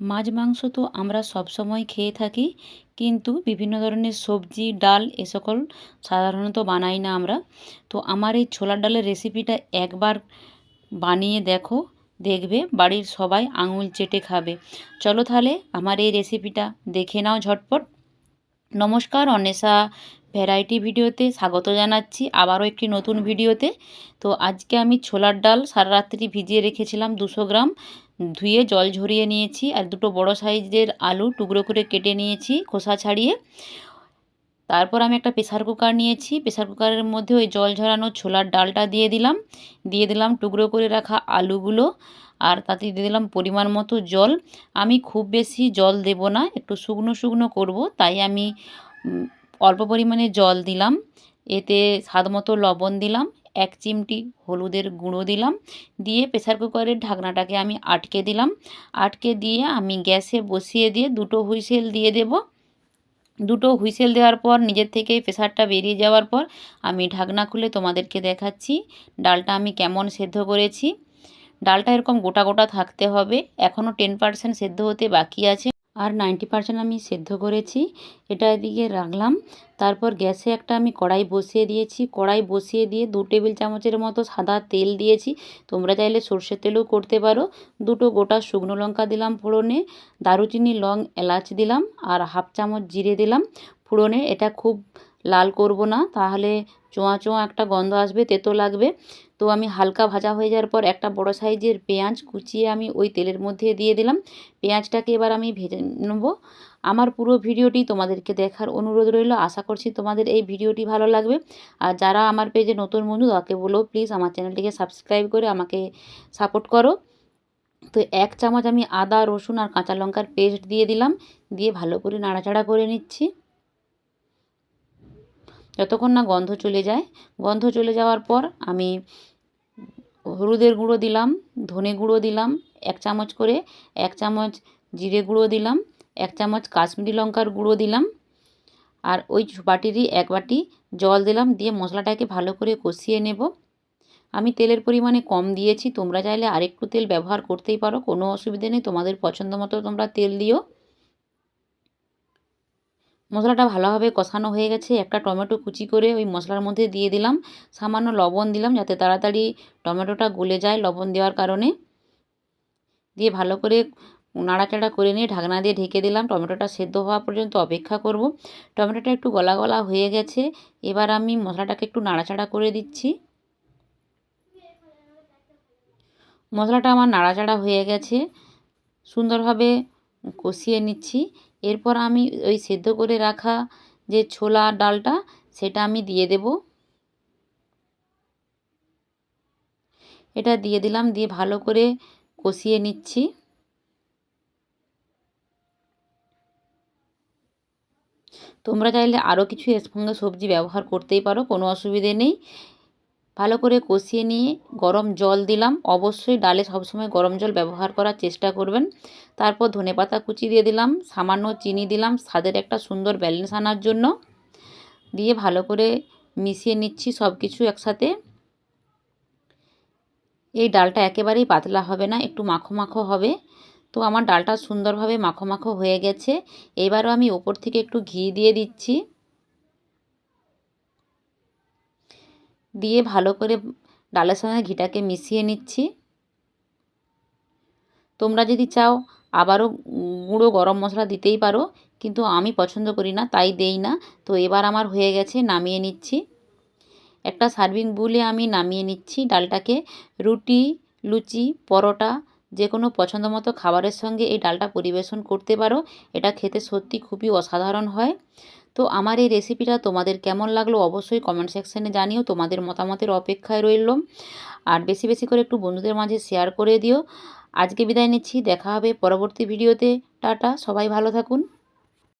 মাছ মাংস তো আমরা সব সময় খেয়ে থাকি, কিন্তু বিভিন্ন ধরনের সবজি ডাল এ সকল সাধারণত বানাই না আমরা। তো আমার এই ছোলার ডালের রেসিপিটা একবার বানিয়ে দেখো, দেখবে বাড়ির সবাই আঙুল চেটে খাবে। চলো তাহলে আমার এই রেসিপিটা দেখে নাও ঝটপট। নমস্কার, অন্বেষা ভ্যারাইটি ভিডিওতে স্বাগত জানাচ্ছি আবারও একটি নতুন ভিডিওতে। তো আজকে আমি ছোলার ডাল সারা রাত্রি ভিজিয়ে রেখেছিলাম 200 গ্রাম, ধুয়ে জল ঝরিয়ে নিয়েছি। আর দুটো বড় সাইজের আলু টুকরো করে কেটে নিয়েছি খোসা ছাড়িয়ে। তারপর আমি একটা প্রেসার কুকার নিয়েছি, প্রেসার কুকারের মধ্যে ওই জল ঝরানো ছোলার ডালটা দিয়ে দিলাম টুকরো করে রাখা আলুগুলো, আর তাতে দিয়ে দিলাম পরিমাণ মতো জল। আমি খুব বেশি জল দেব না, একটু শুকনো শুকনো করব, তাই আমি অল্প পরিমাণে জল দিলাম। এতে স্বাদ মতো লবণ দিলাম, 1 চিমটি হলুদের গুঁড়ো দিলাম, দিয়ে প্রেসার কুকারের ঢাকনাটাকে আমি আটকে দিলাম। আটকে দিয়ে আমি গ্যাসে বসিয়ে দিয়ে দুটো হুইসেল দিয়ে দেব। দুটো হুইসেল দেওয়ার পর নিজের থেকেই প্রেসারটা বেরিয়ে যাওয়ার পর আমি ঢাকনা খুলে তোমাদেরকে দেখাচ্ছি ডালটা আমি কেমন সেদ্ধ করেছি। ডালটা এরকম গোটা গোটা থাকতে হবে, এখনও 10% সেদ্ধ হতে বাকি আছে, আর 90% আমি সেদ্ধ করেছি। এটা এদিকে রাখলাম। তারপর গ্যাসে একটা আমি কড়াই বসিয়ে দিয়েছি, কড়াই বসিয়ে দিয়ে 2 টেবিল চামচের মতো সাদা তেল দিয়েছি। তোমরা চাইলে সর্ষের তেলও করতে পারো। দুটো গোটা শুকনো লঙ্কা দিলাম ফোড়নে, দারুচিনি লং এলাচ দিলাম, আর 1/2 চামচ জিরে দিলাম ফোড়নে। এটা খুব লাল করব না, তাহলে চোঁয়া চোঁয়া একটা গন্ধ আসবে, তেতো লাগবে। তো আমি হালকা ভাজা হয়ে যাওয়ার পর একটা বড় সাইজের পেঁয়াজ কুচিয়ে আমি ওই তেলের মধ্যে দিয়ে দিলাম। পেঁয়াজটাকে এবার আমি ভেজে নেব। আমার পুরো ভিডিওটি তোমাদেরকে দেখার অনুরোধ রইল। আশা করছি তোমাদের এই ভিডিওটি ভালো লাগবে। আর যারা আমার পেজে নতুন বন্ধু তাকে বলো প্লিজ আমার চ্যানেলটিকে সাবস্ক্রাইব করে আমাকে সাপোর্ট করো। তো 1 চামচ আমি আদা রসুন আর কাঁচা লঙ্কার পেস্ট দিয়ে দিলাম, দিয়ে ভালো করে নাড়াচাড়া করে নিচ্ছি যতক্ষণ না গন্ধ চলে যায়। গন্ধ চলে যাওয়ার পর আমি হলুদের গুঁড়ো দিলাম, ধনে গুঁড়ো দিলাম 1 চামচ করে, 1 চামচ জিরে গুঁড়ো দিলাম, 1 চামচ কাশ্মীরি লঙ্কার গুঁড়ো দিলাম, আর ওই বাটিরই 1 বাটি জল দিলাম। দিয়ে মশলাটাকে ভালো করে কষিয়ে নেব। আমি তেলের পরিমাণে কম দিয়েছি, তোমরা চাইলে আরেকটু তেল ব্যবহার করতেই পারো, কোনো অসুবিধে নেই, তোমাদের পছন্দ মতো তোমরা তেল দিও। মশলাটা ভালোভাবে কষানো হয়ে গেছে। একটা টমেটো কুচি করে ওই মশলার মধ্যে দিয়ে দিলাম, সামান্য লবণ দিলাম যাতে তাড়াতাড়ি টমেটোটা গলে যায় লবণ দেওয়ার কারণে। দিয়ে ভালো করে নাড়াচাড়া করে নিয়ে ঢাকনা দিয়ে ঢেকে দিলাম। টমেটোটা সেদ্ধ হওয়া পর্যন্ত অপেক্ষা করব। টমেটোটা একটু গলা গলা হয়ে গেছে, এবার আমি মশলাটাকে একটু নাড়াচাড়া করে দিচ্ছি। মশলাটা আমার নাড়াচাড়া হয়ে গেছে, সুন্দরভাবে কষিয়ে নিচ্ছি। এরপর আমি ওই সেদ্ধ করে রাখা যে ছোলা ডালটা সেটা আমি দিয়ে দেব। এটা দিয়ে দিলাম, দিয়ে ভালো করে কষিয়ে নিচ্ছি। তোমরা চাইলে আরও কিছু এর সঙ্গে সবজি ব্যবহার করতেই পারো, কোনো অসুবিধে নেই। ভালো করে কষিয়ে নিয়ে গরম জল দিলাম। অবশ্যই ডালে সবসময় গরম জল ব্যবহার করার চেষ্টা করবেন। তারপর ধনেপাতা কুচি দিয়ে দিলাম, সামান্য চিনি দিলাম স্বাদের একটা সুন্দর ব্যালেন্স আনার জন্য। দিয়ে ভালো করে মিশিয়ে নিচ্ছি সব কিছু একসাথে। এই ডালটা একেবারেই পাতলা হবে না, একটু মাখো মাখো হবে। তো আমার ডালটা সুন্দরভাবে মাখো মাখো হয়ে গেছে। এবারও আমি ওপর থেকে একটু ঘি দিয়ে দিচ্ছি, দিয়ে ভালো করে ডালের সঙ্গে ঘিটাকে মিশিয়ে নিচ্ছি। তোমরা যদি চাও আবারও গুঁড়ো গরম মশলা দিতেই পারো, কিন্তু আমি পছন্দ করি না তাই দেই না। তো এবার আমার হয়ে গেছে, নামিয়ে নিচ্ছি। একটা সার্ভিং বুলে আমি নামিয়ে নিচ্ছি ডালটাকে। রুটি, লুচি, পরোটা যে কোনো পছন্দ মতো খাবারের সঙ্গে এই ডালটা পরিবেশন করতে পারো। এটা খেতে সত্যি খুবই অসাধারণ হয়। তো আমার এই রেসিপিটা তোমাদের কেমন লাগলো অবশ্যই কমেন্ট সেকশানে জানিও। তোমাদের মতামতের অপেক্ষায় রইলাম। আর বেশি বেশি করে একটু বন্ধুদের মাঝে শেয়ার করে দিও। আজকে বিদায় নিচ্ছি, দেখা হবে পরবর্তী ভিডিওতে। টাটা, সবাই ভালো থাকুন।